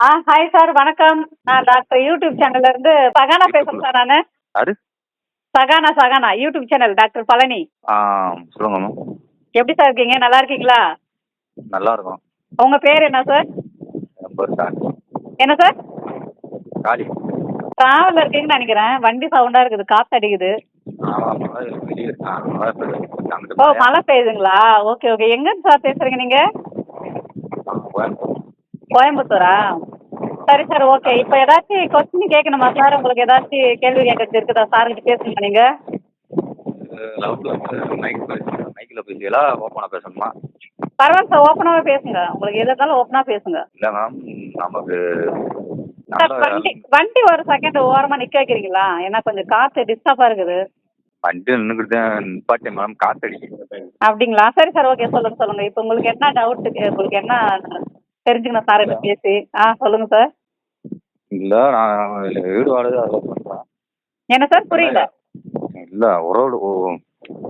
Hi sir, வணக்கம். நான் doctor YouTube சேனல்ல இருந்து சகானா பேசுறேன் சார் நானு. யாரு? Sahana YouTube channel doctor Palani. ஆ சொல்லுங்க மேம். எப்படி சார் இருக்கீங்க? நல்லா இருக்கீங்களா? நல்லா இருக்கும். உங்க பேர் என்ன சார்? என் பேர் காளி. என்ன சார்? காளி. டிராவல்ல இருக்கீங்கன்னு நினைக்கிறேன். வண்டி சவுண்டா இருக்குது, காத்து அடிக்குது. வெளியே மழை பெய்யுது. அங்கிட்டு ஓ, மழையா? மழை பெய்யுதுங்களா? Okay okay. எங்கன்னு சார் பேசுறீங்க நீங்க? கோயம்புத்தூர். கோயம்புத்தூரா? சரி சார், ஓகே. இப்போ ஏதாச்சும் கொஸ்டின் கேட்கணுமா சார்? உங்களுக்கு ஏதாச்சும் கேள்வி கேட்கறது இருக்குதா? சார்கிட்ட பேசுங்க நீங்க. லெவல்த்து மைக்கில் பேசுவீங்களா ஓப்பனாக பேசணுமா? பரவாயில்ல சார், ஓப்பனாவே பேசுங்க. உங்களுக்கு எது இருந்தாலும் ஓப்பனா பேசுங்க. இல்லை மேம், நமக்கு சார், நல்ல வண்டி ஒரு செகண்ட் ஓரமா நிக்க வைக்கிறீங்களா? ஏன்னா கொஞ்சம் காத்து டிஸ்டர்பா இருக்குது. வண்டி நின்றுக்கிட்டு நிப்பாட்டேன் மேடம், காத்தடிக்குது. அப்படிங்களா? சரி சார், ஓகே. சொல்லுங்க சொல்லுங்க. இப்போ உங்களுக்கு என்ன டவுட், உங்களுக்கு என்ன தெரிஞ்சுக்கணும் சார்கிட்ட பேசி? சொல்லுங்க சார். இல்லை, நான் வீடு வாடகை அதில் பண்ணுறேன். என்ன சார்? புரியல. இல்லை,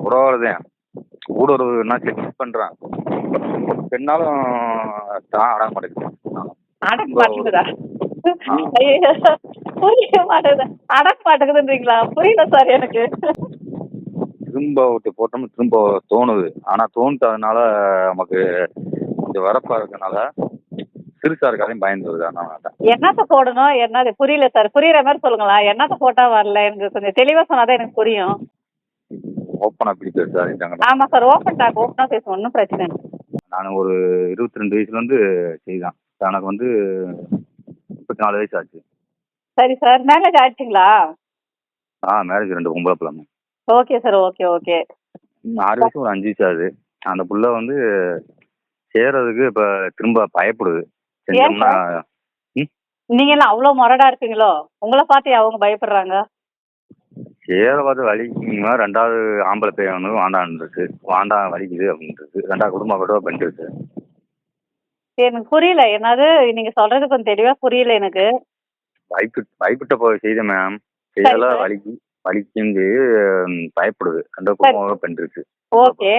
உறவுதான் ஊடுருவுன்னா செக் பண்ணுறேன். பெண்ணாலும் தான் அடங்க மாட்டேங்குது. அடக்க மாட்டேங்குதா? ஐயோ, புரிய மாட்டேங்குது. அடக்க மாட்டேங்குதுன்றீங்களா? புரியல சார் எனக்கு. திரும்ப விட்டு போட்டோம்னு திரும்ப தோணுது. ஆனால் தோணுட்டதுனால நமக்கு கொஞ்சம் வரப்பாக இருக்கனால சிறுசாக இருக்காதையும் பயந்து வருது. அதனால என்னத்த போடணும், என்னது புரியல சார். புரியுற மாதிரி சொல்லுங்களா? என்னத்த போட்டா வரல, எனக்கு கொஞ்சம் தெளிவா சொன்னாதான் எனக்கு புரியும். ஓப்பனாக அப்படி பேசுறாங்க. ஆமா சார், ஓப்பன் டாக், ஓப்பனா பேசுவோம், ஒன்றும் பிரச்சனை இல்லை. நான் ஒரு 22 வயசுலேருந்து செய்தான். எனக்கு வந்து 34 வயசு ஆச்சு. சரி சார், மேரேஜ் ஆயிடுச்சுங்களா? மேரேஜ் 2 பொம்பளை பிள்ளைங்க. Okay sir, okay okay. 6 வயசு ஒரு 5 வயசு ஆகுது. அந்த புள்ள வந்து சேர்றதுக்கு இப்போ திரும்ப பயப்படுது. ஏன் செஞ்சோம்னா சார்? நீங்க எல்லாம் அவ்வளவு முரடா இருப்பீங்களோ? உங்களை பார்த்து அவங்க பயப்படுறாங்க? சேர பார்த்து வலிக்குமா, 2வது ஆம்பளை பையன் வந்து வாண்டான்ருக்கு, வாண்டா வலிக்குது அப்படின்றது. 2வது குடும்ப கட்டுவா பண்ணிட்டு. எனக்கு புரியல, என்னது நீங்க சொல்றது கொஞ்சம் தெளிவா புரியல எனக்கு. பயப்பட்ட போய் செய்த மேம், சரி செய்யல சார். வலிக்குன்னு பயப்படுது. 2 குடும்பம் பண்ணிருக்கு. ஓகே.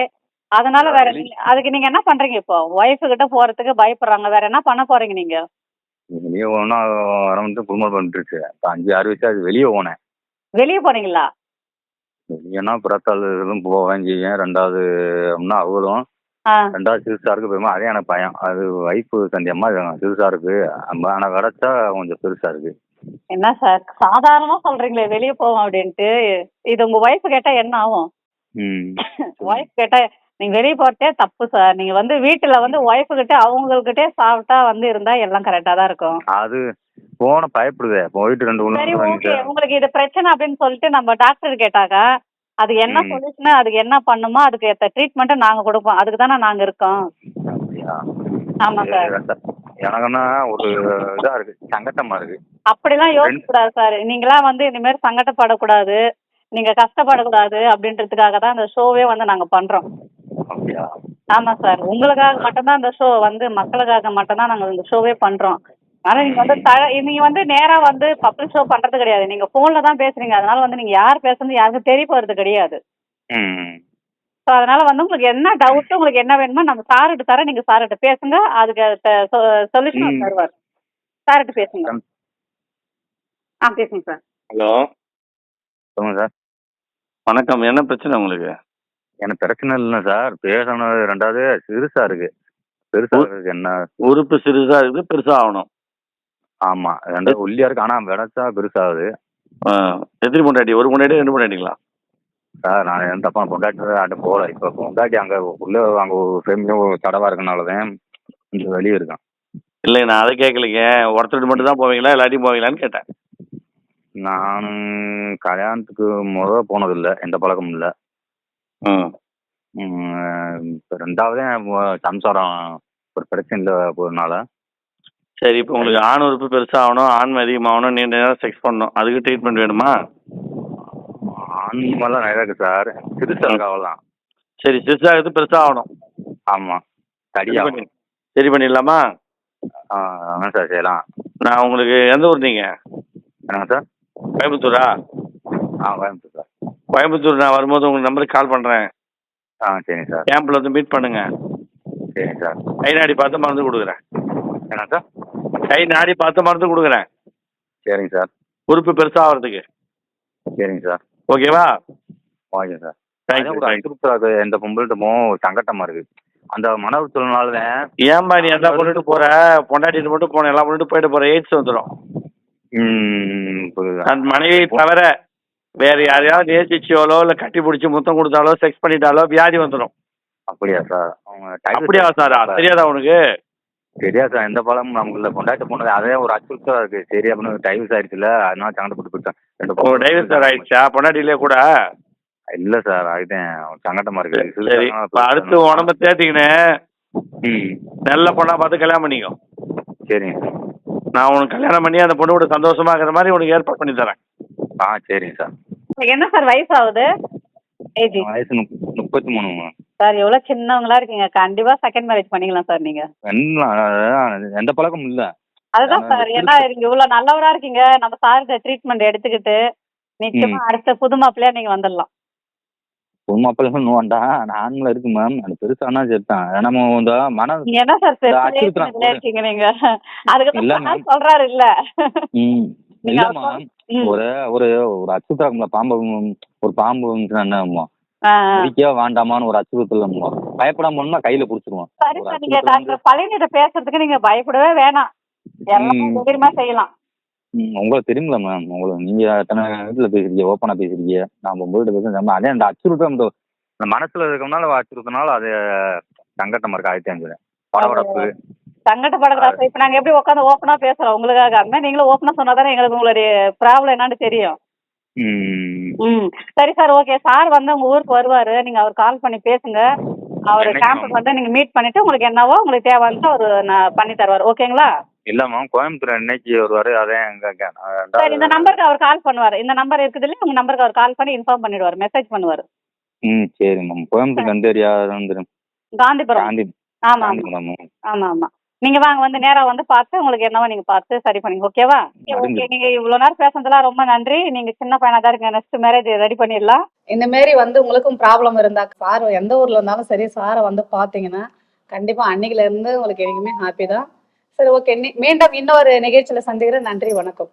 அதனால வேற அதுக்கு நீங்க என்ன பண்றீங்க இப்போ? ஒய்ஃப் கிட்ட போறதுக்கு பயப்படுறாங்க, வேற என்ன பண்ண போறீங்க நீங்க? வெளியே போனா வர வந்து குடும்பம் பண்ணிருக்கு. இப்போ 5, 6 வயசு அது வெளியே போனேன். வெளியே போனீங்களா? வெளியேனா புறத்தாள் இதுவும் போவேன் செய்வேன். 2வது அப்படின்னா அவளும் 2வது சிறுசா இருக்கு போயுமா, அதே எனக்கு பயம். அது வைப்பு சந்தியம்மா சிறுசா இருக்கு, ஆனால் கிடச்சா கொஞ்சம் பெருசா இருக்கு. என்ன சார் சாதாரணமா சொல்றீங்களே வெளியே போவோம் அப்படின்ட்டு? இது உங்க ஒய்ஃப் கேட்டா என்ன ஆகும்? ஒய்ஃப் கேட்டா நீங்க வெளியே போறதே தப்பு சார். நீங்க வந்து வீட்டுல வந்து ஒய்ஃப் கிட்ட அவங்ககிட்டே சாப்பிட்டா வந்து இருந்தா எல்லாம் கரெக்டா தான் இருக்கும். அது போன பயப்படுதே, போயிட்டு 2 சரி, ஓகே. உங்களுக்கு இது பிரச்சனை அப்படின்னு சொல்லிட்டு நம்ம டாக்டர் கேட்டாக்கா அது என்ன சொல்யூஷன், அதுக்கு என்ன பண்ணுமோ அதுக்கு ஏற்ற ட்ரீட்மெண்ட்டை நாங்க கொடுப்போம். அதுக்கு தானே நாங்க இருக்கோம். ஆமா சார். எனக்குன்னா ஒரு இதா இருக்கு, சங்கட்டமா இருக்கு. அப்படிலாம் யோசிக்க கூடாது சார். நீங்களாம் வந்து இனிமேல் சங்கடப்படக்கூடாது, நீங்க கஷ்டப்படக்கூடாது அப்படின்றதுக்காக தான் அந்த ஷோவே வந்து நாங்க பண்றோம். ஆமா சார், உங்களுக்காக மட்டும்தான் இந்த ஷோ வந்து, மக்களுக்காக மட்டும்தான் நாங்க இந்த ஷோவே பண்றோம். ஆனா நீங்க வந்து நேரா வந்து பப்ளிக் ஷோ பண்றது கிடையாது. நீங்க போன்ல தான் பேசுறீங்க. அதனால வந்து நீங்க யார் பேசுறது யாருக்கும் தெரிய போறது கிடையாது. ஸோ அதனால வந்து உங்களுக்கு என்ன டவுட், உங்களுக்கு என்ன வேணுமோ நம்ம சார்கிட்ட தரேன், நீங்க சார்கிட்ட பேசுங்க. அதுக்கு சொல்யூஷன் தருவார். சார்கிட்ட பேசுங்க. பேசுங்க சார். ஹலோ, சொல்லுங்க சார். வணக்கம். என்ன பிரச்சனை உங்களுக்கு? எனக்கு பிரச்சனை இல்லைண்ணா சார், பேசணும். 2வது சிறுசா இருக்கு, பெருசா இருக்கு. என்ன உறுப்பு சிறுசா இருக்குது, பெருசா ஆகணும். ஆமா, 2வது ஒல்லியா இருக்கு, ஆனா விளைச்சா பெருசாகுது. எத்தனை பொண்டாட்டி? ஒரு பொண்டாட்டி 2 பொண்டாட்டிங்களா? சார் நான் எந்த தப்பா பொண்டாட்டி போகல. இப்போ பொண்டாட்டி அங்கே உள்ள அங்கே ஒரு ஃபேமிலியும் தடவா இருக்கனாலதான் கொஞ்சம் வெளியே இருக்கான். இல்லைங்க, நான் அதை கேட்கலைங்க. ஒருத்தர் மட்டும் தான் போவீங்களா, எல்லாத்தையும் போவீங்களான்னு கேட்டேன். நான் கல்யாணத்துக்கு போனதில்லை, எந்த பழக்கமும் இல்லை. இப்போ 2வது சம்சாரம் ஒரு பிரச்சனையில் போகிறதுனால. சரி, இப்போ உங்களுக்கு ஆண் உறுப்பு பெருசாகணும், ஆண்மை அதிகமாகணும், நீண்ட நேரம் செக்ஸ் பண்ணணும், அதுக்கு ட்ரீட்மெண்ட் வேணுமா? ஆண்மெல்லாம் நிறையா இருக்குது சார், சிறுசாக இருக்காவலாம். சரி, சிறுசாகிறது பெருசாகணும். ஆமாம், சரியாக சரி பண்ணிடலாமா? என்ன சார் செய்யலாம்? நான் உங்களுக்கு எந்த ஊர் நீங்கள்? என்னங்க சார்? கோயம்புத்தூரா? கோயம்புத்தூர் சார். கோயம்புத்தூர் நான் வரும்போது உங்களுக்கு நம்பருக்கு கால் பண்ணுறேன். சரிங்க சார். கேம்பில் வந்து மீட் பண்ணுங்க. சரிங்க சார். கை நாடி பார்த்து மருந்து கொடுக்குறேன். என்ன சார்? கை நாடி பார்த்து மருந்து கொடுக்குறேன். சரிங்க சார். உறுப்பு பெருசா ஆகிறதுக்கு. சரிங்க சார். ஓகேவா? Okay sir. தேங்க்யூ ஒரு அச்சுறுத்தல் எந்த பொம்பள்கிட்டமும் ஒரு சங்கட்டமா இருக்கு. அந்த மன உளைச்சல்னாலதான். ஏன்பா நீ எந்த கொண்டுட்டு போற? பொண்டாட்டிட்டு மட்டும் போன எல்லாம் கொண்டுட்டு போயிட்டு போற, எய்ட்ஸ் வந்துடும். தன் மனைவி தவிர வேற யாரையாவது நேசிச்சியோலோ இல்ல கட்டி பிடிச்சி முத்தம் கொடுத்தாலோ செக்ஸ் பண்ணிட்டாலோ வியாதி வந்துடும். அப்படியா சார்? அப்படியா சார்? தெரியாதா உனக்கு? தெரியாது சார். எந்த பழமும் நமக்கு இல்லை. கொண்டாட்டி போனது அதே ஒரு அச்சுறுத்தலா இருக்கு. சரி அப்படின்னு டைவர்ஸ் ஆயிடுச்சுல, அதனால சங்கடப்பட்டு போயிட்டேன். டைவர்ஸ் சார் ஆயிடுச்சா? பொண்டாட்டிலே கூட இல்ல சார், அதுதான் சங்கடமா இருக்கு. சரி, இப்ப அடுத்து உடம்ப தேத்திக்கினு நல்ல பொண்ணா பார்த்து கல்யாணம் பண்ணிக்கோ. சரிங்க சார். நான் உனக்கு கல்யாணம் பண்ணி அந்த பொண்ணு கூட சந்தோஷமா இருக்கிற மாதிரி உனக்கு ஏற்பாடு பண்ணி தரேன். சரிங்க சார். என்ன சார் வயசு ஆகுது? ஏஜி வயசு 33. சார் எவ்வளவு சின்னவங்களா இருக்கீங்க. கண்டிப்பா செகண்ட் மேரேஜ் பண்ணிக்கலாம் சார் நீங்க. எந்த பழக்கமும் இல்ல. அதுதான் சார், ஏன்னா நீங்க இவ்வளவு நல்லவரா இருக்கீங்க. நம்ம சாருக்கு ட்ரீட்மெண்ட் எடுத்துக்கிட்டு நிச்சயமா அடுத்த புது மாப்பிள்ளையா நீங்க வந்துடலாம். புது மாப்பிள்ளை வேண்டாம், நார்மலா இருக்கு மேம். அது பெருசானா சேர்த்தான் நம்ம இந்த மன என்ன சார் இருக்கீங்க நீங்க? அதுக்கு சொல்றாரு இல்ல. இல்ல மேம், ஒரு ஒரு ஒரு அச்சுறுத்தல பாம்பு, ஒரு பாம்பு என்ன வேண்டாமான்னு ஒரு அச்சுறுத்தல் பயப்படாம போனா கையில புடிச்சிருவோம். சரி சார், நீங்க டாக்டர் பழனிட்ட பேசுறதுக்கு நீங்க பயப்படவே வேணாம். எல்லாம் தைரியமா செய்யலாம். உங்களுக்கு தெரியுங்களா மேம்? உங்களுக்கு நீங்க எத்தனை வீட்டுல பேசுறீங்க, ஓப்பனா பேசுறீங்க. நான் உங்கள்கிட்ட பேசுறேன். அதே அந்த அச்சுறுத்தம் இந்த மனசுல இருக்கனால அச்சுறுத்தினால அது சங்கட்டமா இருக்கு. ஆயிரத்தி படபடப்பு சங்கடப்படக்கூடாது. இப்ப நாங்க எப்படி உட்காந்து ஓப்பனா பேசுறோம் உங்களுக்காக, அந்த நீங்களும் ஓப்பனா சொன்னாதானே எங்களுக்கு உங்களுடைய ப்ராப்ளம் என்னன்னு தெரியும். சரி சார், ஓகே. சார் வந்து உங்க ஊருக்கு வருவாரு, நீங்க அவர் கால் பண்ணி பேசுங்க. அவரு கேம்புக்கு வந்து நீங்க மீட் பண்ணிட்டு உங்களுக்கு என்னவோ உங்களுக்கு தேவை வந்து அவரு பண்ணி தருவாரு. ஓகேங்களா? இல்ல மேம், கோயம்புத்தூர் இன்னைக்கு வருவாரு. அதே சார் இந்த நம்பருக்கு அவர் கால் பண்ணுவாரு. இந்த நம்பர் இருக்குது இல்லையா, உங்க நம்பருக்கு அவர் கால் பண்ணி இன்ஃபார்ம் பண்ணிடுவாரு, மெசேஜ் பண்ணுவாரு. சரி மேம். கோயம்புத்தூர் எந்த ஏரியா? காந்திபுரம். ஆமா ஆமா ஆமா. நீங்க வாங்க, வந்து நேரா வந்து பார்த்து உங்களுக்கு என்னவோ நீங்க பார்த்து சரி பண்ணி. ஓகேவா? ஓகே. நீங்க இவ்வளவு நேரம் பேசுனதுலாம் ரொம்ப நன்றி. நீங்க சின்ன பையனா தான் இருக்கீங்க. நெக்ஸ்ட் மேரேஜ் ரெடி பண்ணிடலாம். இந்த மாரி வந்து உங்களுக்கும் ப்ராப்ளம் இருந்தா சார் எந்த ஊர்ல இருந்தாலும் சரி, சாரை வந்து பாத்தீங்கன்னா கண்டிப்பா அன்னைக்குல இருந்து உங்களுக்கு என்னைக்குமே ஹாப்பி தான். சரி, ஓகே. மீண்டும் இன்னொரு நிகழ்ச்சியில சந்திக்கிறேன். நன்றி, வணக்கம்.